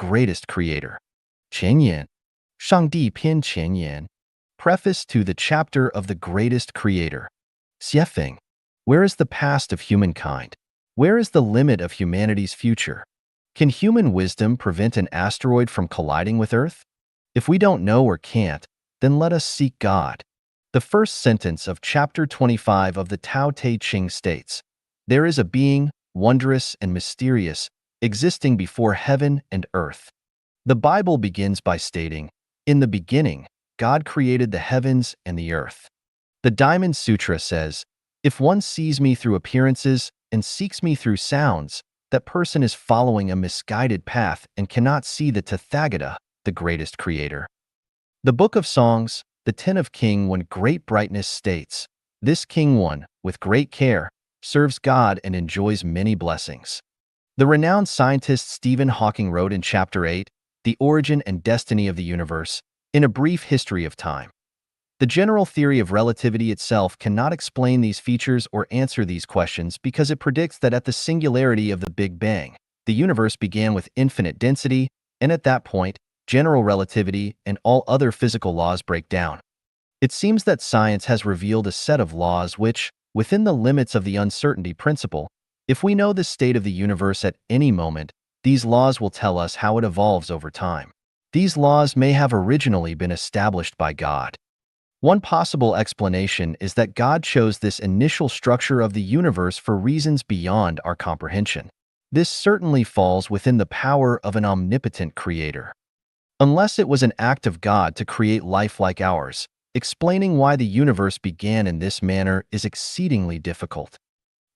greatest creator? 前言, 上帝篇前言, preface to the chapter of the greatest creator. 先锋, where is the past of humankind? Where is the limit of humanity's future? Can human wisdom prevent an asteroid from colliding with Earth? If we don't know or can't, then let us seek God. The first sentence of chapter 25 of the Tao Te Ching states, "There is a being, wondrous and mysterious, existing before heaven and earth." The Bible begins by stating, "In the beginning, God created the heavens and the earth." The Diamond Sutra says, "If one sees me through appearances and seeks me through sounds, that person is following a misguided path and cannot see the Tathagata, the greatest creator." The Book of Songs, the Ten of King One Great Brightness states, "This King One, with great care, serves God and enjoys many blessings." The renowned scientist Stephen Hawking wrote in Chapter 8, The Origin and Destiny of the Universe, in A Brief History of Time. The general theory of relativity itself cannot explain these features or answer these questions because it predicts that at the singularity of the Big Bang, the universe began with infinite density, and at that point, general relativity and all other physical laws break down. It seems that science has revealed a set of laws which, within the limits of the uncertainty principle, if we know the state of the universe at any moment, these laws will tell us how it evolves over time. These laws may have originally been established by God. One possible explanation is that God chose this initial structure of the universe for reasons beyond our comprehension. This certainly falls within the power of an omnipotent creator. Unless it was an act of God to create life like ours, explaining why the universe began in this manner is exceedingly difficult.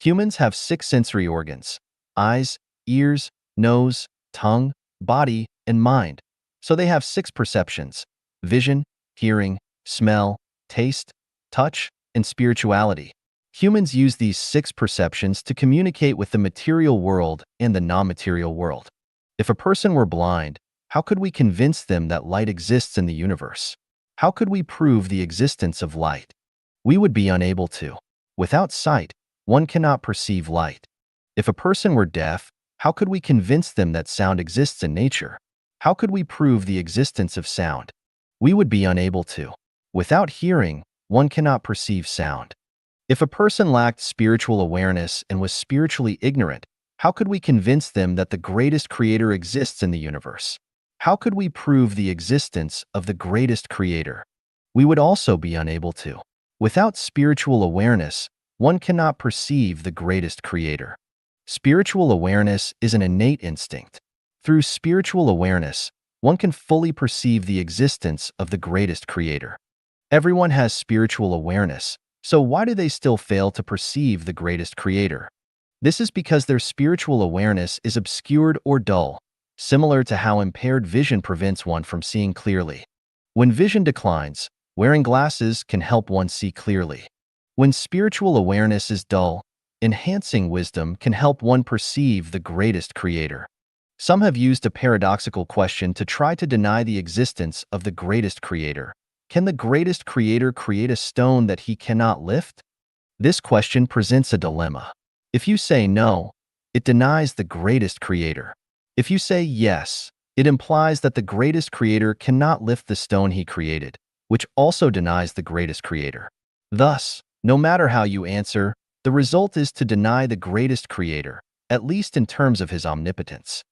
Humans have 6 sensory organs: eyes, ears, nose, tongue, body, and mind. So they have 6 perceptions: vision, hearing, smell, taste, touch, and spirituality. Humans use these 6 perceptions to communicate with the material world and the non-material world. If a person were blind, how could we convince them that light exists in the universe? How could we prove the existence of light? We would be unable to. Without sight, one cannot perceive light. If a person were deaf, how could we convince them that sound exists in nature? How could we prove the existence of sound? We would be unable to. Without hearing, one cannot perceive sound. If a person lacked spiritual awareness and was spiritually ignorant, how could we convince them that the greatest creator exists in the universe? How could we prove the existence of the greatest creator? We would also be unable to. Without spiritual awareness, one cannot perceive the greatest creator. Spiritual awareness is an innate instinct. Through spiritual awareness, one can fully perceive the existence of the greatest creator. Everyone has spiritual awareness, so why do they still fail to perceive the greatest creator? This is because their spiritual awareness is obscured or dull, similar to how impaired vision prevents one from seeing clearly. When vision declines, wearing glasses can help one see clearly. When spiritual awareness is dull, enhancing wisdom can help one perceive the greatest creator. Some have used a paradoxical question to try to deny the existence of the greatest creator. Can the greatest creator create a stone that he cannot lift? This question presents a dilemma. If you say no, it denies the greatest creator. If you say yes, it implies that the greatest creator cannot lift the stone he created, which also denies the greatest creator. Thus, no matter how you answer, the result is to deny the greatest creator, at least in terms of his omnipotence.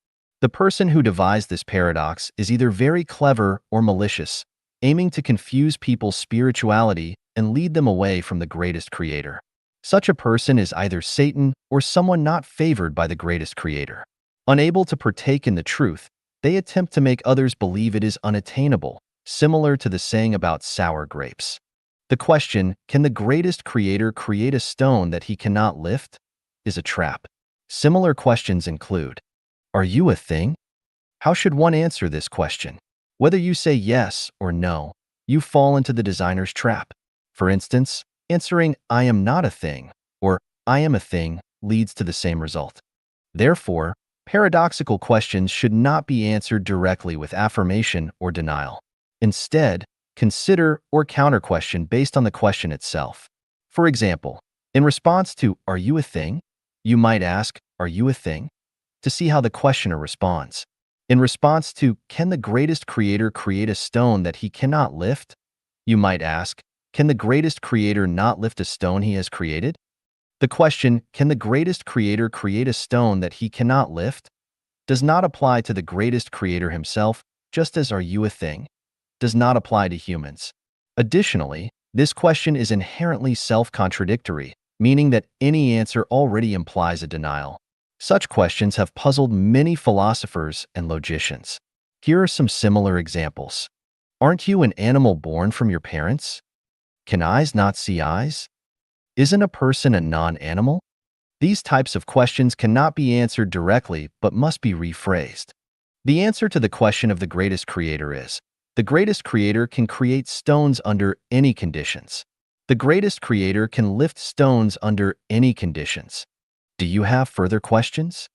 The person who devised this paradox is either very clever or malicious, aiming to confuse people's spirituality and lead them away from the greatest creator. Such a person is either Satan or someone not favored by the greatest creator. Unable to partake in the truth, they attempt to make others believe it is unattainable, similar to the saying about sour grapes. The question, "Can the greatest creator create a stone that he cannot lift?" is a trap. Similar questions include, "Are you a thing?" How should one answer this question? Whether you say yes or no, you fall into the designer's trap. For instance, answering "I am not a thing" or "I am a thing" leads to the same result. Therefore, paradoxical questions should not be answered directly with affirmation or denial. Instead, consider or counter-question based on the question itself. For example, in response to "Are you a thing?" you might ask "Are you a thing?" to see how the questioner responds. In response to, can the greatest creator create a stone that he cannot lift? You might ask, can the greatest creator not lift a stone he has created? The question, can the greatest creator create a stone that he cannot lift, does not apply to the greatest creator himself, just as are you a thing, does not apply to humans. Additionally, this question is inherently self-contradictory, meaning that any answer already implies a denial. Such questions have puzzled many philosophers and logicians. Here are some similar examples. Aren't you an animal born from your parents? Can eyes not see eyes? Isn't a person a non-animal? These types of questions cannot be answered directly but must be rephrased. The answer to the question of the greatest creator is, the greatest creator can create stones under any conditions. The greatest creator can lift stones under any conditions. Do you have further questions?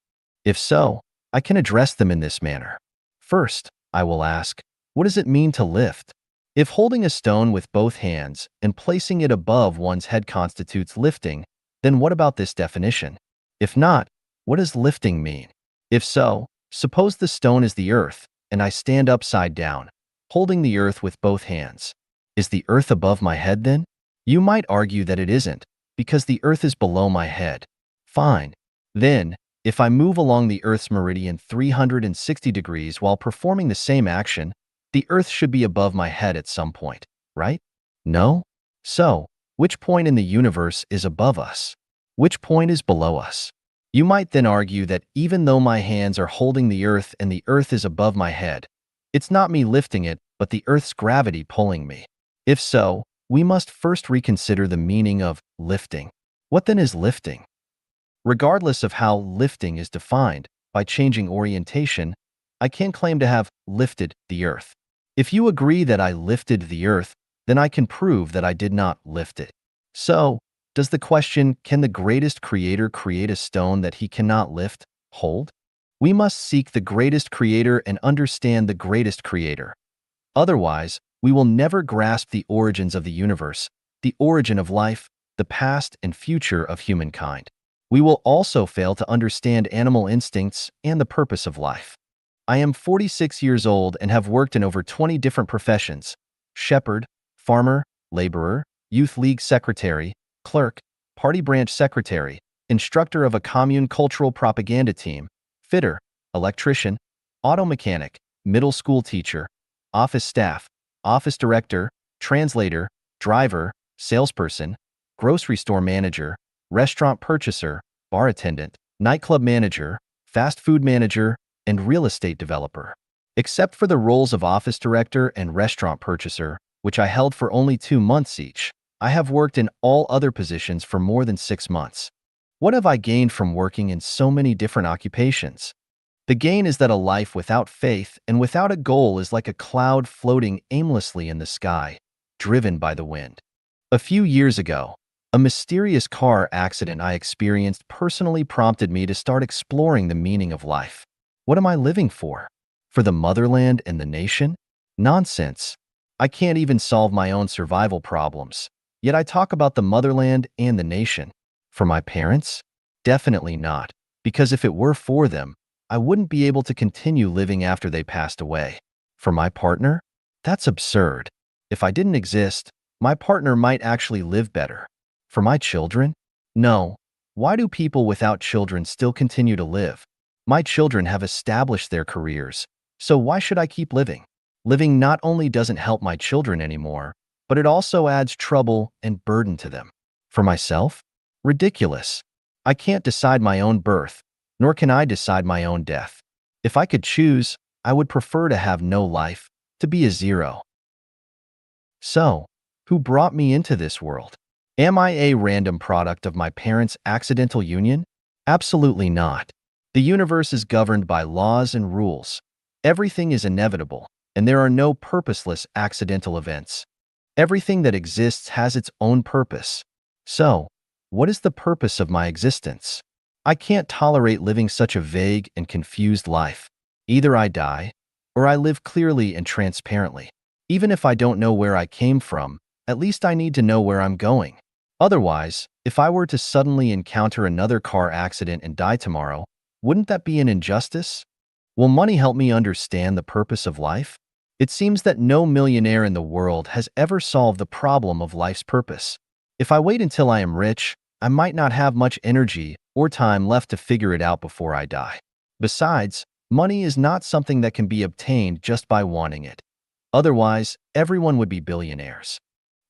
If so, I can address them in this manner. First, I will ask, what does it mean to lift? If holding a stone with both hands and placing it above one's head constitutes lifting, then what about this definition? If not, what does lifting mean? If so, suppose the stone is the earth, and I stand upside down, holding the earth with both hands. Is the earth above my head then? You might argue that it isn't, because the earth is below my head. Fine. Then, if I move along the earth's meridian 360 degrees while performing the same action, the earth should be above my head at some point, right? No? So, which point in the universe is above us? Which point is below us? You might then argue that even though my hands are holding the earth and the earth is above my head, it's not me lifting it, but the earth's gravity pulling me. If so, we must first reconsider the meaning of lifting. What then is lifting? Regardless of how lifting is defined, by changing orientation, I can claim to have lifted the earth. If you agree that I lifted the earth, then I can prove that I did not lift it. So, does the question, can the greatest creator create a stone that he cannot lift, hold? We must seek the greatest creator and understand the greatest creator. Otherwise, we will never grasp the origins of the universe, the origin of life, the past and future of humankind. We will also fail to understand animal instincts and the purpose of life. I am 46 years old and have worked in over 20 different professions: shepherd, farmer, laborer, youth league secretary, clerk, party branch secretary, instructor of a commune cultural propaganda team, fitter, electrician, auto mechanic, middle school teacher, office staff, office director, translator, driver, salesperson, grocery store manager, restaurant purchaser, bar attendant, nightclub manager, fast food manager, and real estate developer. Except for the roles of office director and restaurant purchaser, which I held for only 2 months each, I have worked in all other positions for more than 6 months. What have I gained from working in so many different occupations? The gain is that a life without faith and without a goal is like a cloud floating aimlessly in the sky, driven by the wind. A few years ago, a mysterious car accident I experienced personally prompted me to start exploring the meaning of life. What am I living for? For the motherland and the nation? Nonsense. I can't even solve my own survival problems. Yet I talk about the motherland and the nation. For my parents? Definitely not, because if it were for them, I wouldn't be able to continue living after they passed away. For my partner? That's absurd. If I didn't exist, my partner might actually live better. For my children? No. Why do people without children still continue to live? My children have established their careers, so why should I keep living? Living not only doesn't help my children anymore, but it also adds trouble and burden to them. For myself? Ridiculous. I can't decide my own birth, nor can I decide my own death. If I could choose, I would prefer to have no life, to be a zero. So, who brought me into this world? Am I a random product of my parents' accidental union? Absolutely not. The universe is governed by laws and rules. Everything is inevitable, and there are no purposeless accidental events. Everything that exists has its own purpose. So, what is the purpose of my existence? I can't tolerate living such a vague and confused life. Either I die, or I live clearly and transparently. Even if I don't know where I came from, at least I need to know where I'm going. Otherwise, if I were to suddenly encounter another car accident and die tomorrow, wouldn't that be an injustice? Will money help me understand the purpose of life? It seems that no millionaire in the world has ever solved the problem of life's purpose. If I wait until I am rich, I might not have much energy or time left to figure it out before I die. Besides, money is not something that can be obtained just by wanting it. Otherwise, everyone would be billionaires.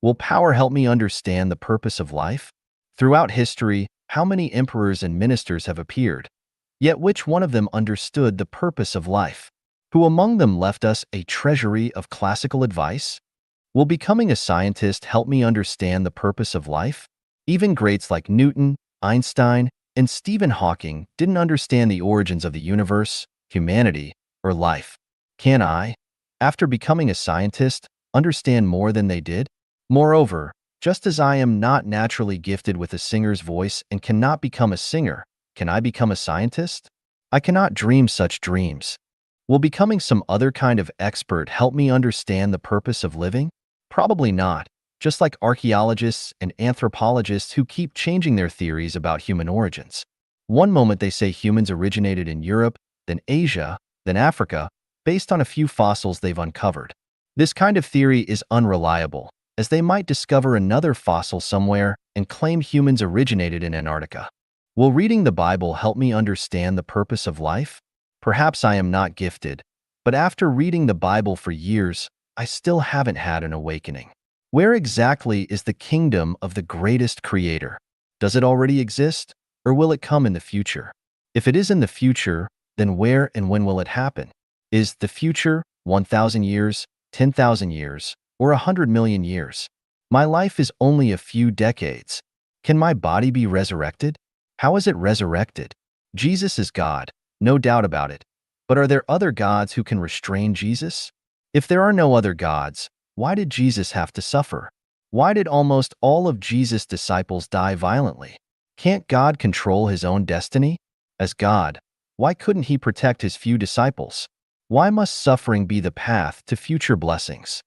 Will power help me understand the purpose of life? Throughout history, how many emperors and ministers have appeared? Yet which one of them understood the purpose of life? Who among them left us a treasury of classical advice? Will becoming a scientist help me understand the purpose of life? Even greats like Newton, Einstein, and Stephen Hawking didn't understand the origins of the universe, humanity, or life. Can I, after becoming a scientist, understand more than they did? Moreover, just as I am not naturally gifted with a singer's voice and cannot become a singer, can I become a scientist? I cannot dream such dreams. Will becoming some other kind of expert help me understand the purpose of living? Probably not, just like archaeologists and anthropologists who keep changing their theories about human origins. One moment they say humans originated in Europe, then Asia, then Africa, based on a few fossils they've uncovered. This kind of theory is unreliable, as they might discover another fossil somewhere and claim humans originated in Antarctica. Will reading the Bible help me understand the purpose of life? Perhaps I am not gifted, but after reading the Bible for years, I still haven't had an awakening. Where exactly is the kingdom of the greatest creator? Does it already exist, or will it come in the future? If it is in the future, then where and when will it happen? Is the future 1,000 years, 10,000 years, or 100 million years? My life is only a few decades. Can my body be resurrected? How is it resurrected? Jesus is God, no doubt about it. But are there other gods who can restrain Jesus? If there are no other gods, why did Jesus have to suffer? Why did almost all of Jesus' disciples die violently? Can't God control his own destiny? As God, why couldn't he protect his few disciples? Why must suffering be the path to future blessings?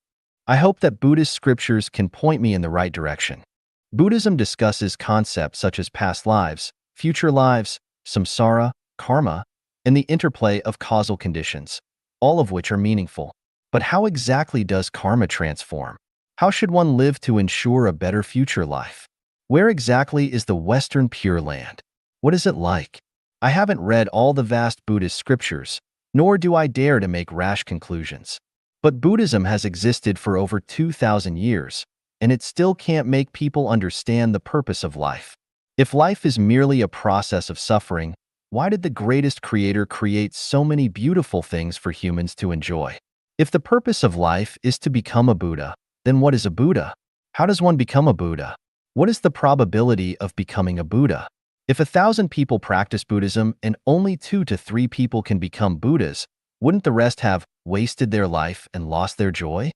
I hope that Buddhist scriptures can point me in the right direction. Buddhism discusses concepts such as past lives, future lives, samsara, karma, and the interplay of causal conditions, all of which are meaningful. But how exactly does karma transform? How should one live to ensure a better future life? Where exactly is the Western Pure Land? What is it like? I haven't read all the vast Buddhist scriptures, nor do I dare to make rash conclusions. But Buddhism has existed for over 2,000 years, and it still can't make people understand the purpose of life. If life is merely a process of suffering, why did the greatest creator create so many beautiful things for humans to enjoy? If the purpose of life is to become a Buddha, then what is a Buddha? How does one become a Buddha? What is the probability of becoming a Buddha? If 1,000 people practice Buddhism and only 2 to 3 people can become Buddhas, wouldn't the rest have wasted their life and lost their joy?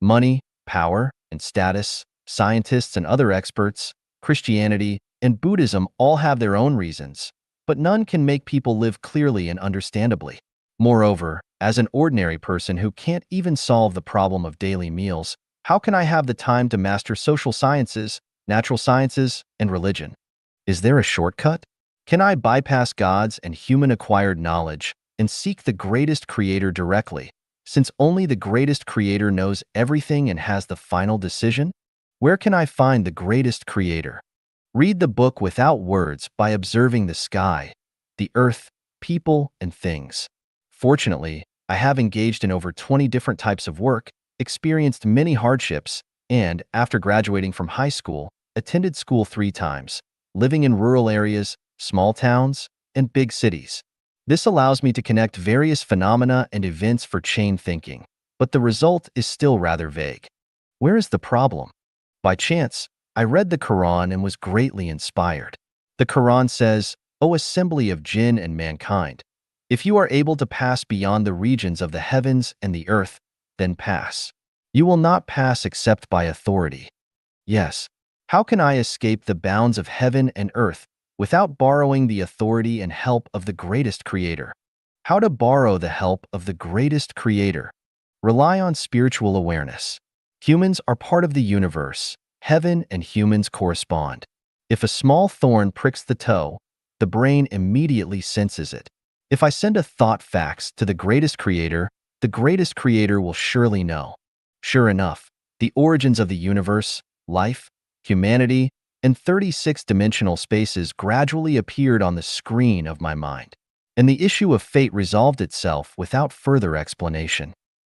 Money, power, and status, scientists and other experts, Christianity, and Buddhism all have their own reasons, but none can make people live clearly and understandably. Moreover, as an ordinary person who can't even solve the problem of daily meals, how can I have the time to master social sciences, natural sciences, and religion? Is there a shortcut? Can I bypass God's and human-acquired knowledge and seek the greatest creator directly, since only the greatest creator knows everything and has the final decision? Where can I find the greatest creator? Read the book without words by observing the sky, the earth, people, and things. Fortunately, I have engaged in over 20 different types of work, experienced many hardships, and, after graduating from high school, attended school 3 times, living in rural areas, small towns, and big cities. This allows me to connect various phenomena and events for chain thinking, but the result is still rather vague. Where is the problem? By chance, I read the Quran and was greatly inspired. The Quran says, "O assembly of jinn and mankind, if you are able to pass beyond the regions of the heavens and the earth, then pass. You will not pass except by authority." Yes, how can I escape the bounds of heaven and earth without borrowing the authority and help of the greatest creator? How to borrow the help of the greatest creator? Rely on spiritual awareness. Humans are part of the universe. Heaven and humans correspond. If a small thorn pricks the toe, the brain immediately senses it. If I send a thought fax to the greatest creator will surely know. Sure enough, the origins of the universe, life, humanity, and 36-dimensional spaces gradually appeared on the screen of my mind. And the issue of fate resolved itself without further explanation.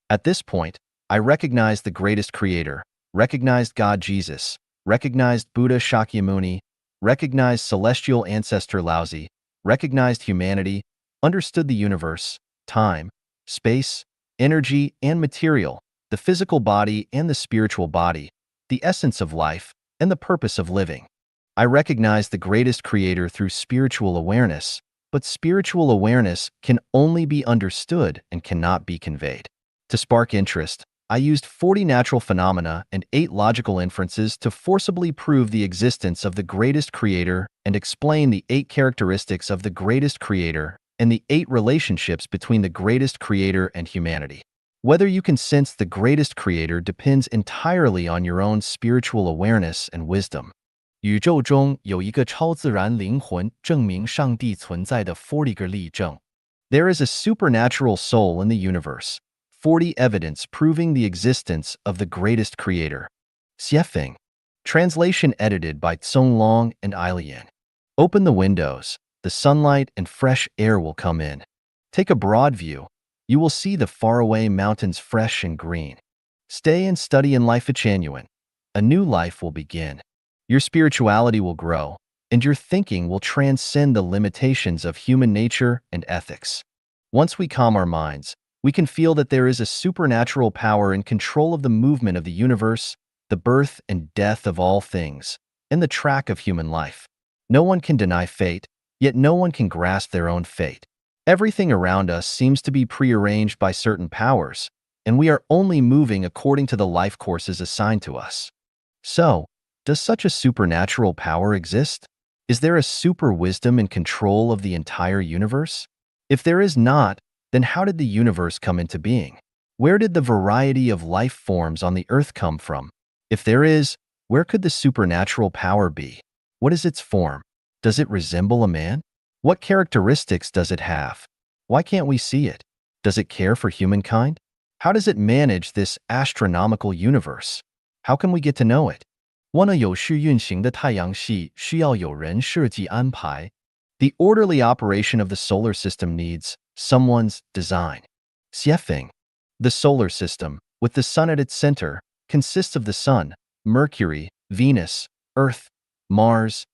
At this point, I recognized the greatest creator, recognized God Jesus, recognized Buddha Shakyamuni, recognized celestial ancestor Laozi, recognized humanity, understood the universe, time, space, energy, and material, the physical body and the spiritual body, the essence of life, and the purpose of living. I recognize the greatest creator through spiritual awareness, but spiritual awareness can only be understood and cannot be conveyed. To spark interest, I used 40 natural phenomena and 8 logical inferences to forcibly prove the existence of the greatest creator and explain the 8 characteristics of the greatest creator and the 8 relationships between the greatest creator and humanity. Whether you can sense the greatest creator depends entirely on your own spiritual awareness and wisdom. 宇宙中有一个超自然灵魂证明上帝存在的40个例证。There is a supernatural soul in the universe, 40 evidence proving the existence of the greatest creator. Xiefeng. Translation edited by Tsong Long and Ailian. Open the windows. The sunlight and fresh air will come in. Take a broad view. You will see the faraway mountains fresh and green. Stay and study in life genuine. A new life will begin. Your spirituality will grow, and your thinking will transcend the limitations of human nature and ethics. Once we calm our minds, we can feel that there is a supernatural power in control of the movement of the universe, the birth and death of all things, and the track of human life. No one can deny fate, yet no one can grasp their own fate. Everything around us seems to be prearranged by certain powers, and we are only moving according to the life courses assigned to us. So, does such a supernatural power exist? Is there a super wisdom in control of the entire universe? If there is not, then how did the universe come into being? Where did the variety of life forms on the earth come from? If there is, where could the supernatural power be? What is its form? Does it resemble a man? What characteristics does it have? Why can't we see it? Does it care for humankind? How does it manage this astronomical universe? How can we get to know it? one个有序运行的太阳系需要有人设计安排。The orderly operation of the solar system needs someone's design. Xiefeng. The solar system, with the sun at its center, consists of the sun, Mercury, Venus, Earth, Mars,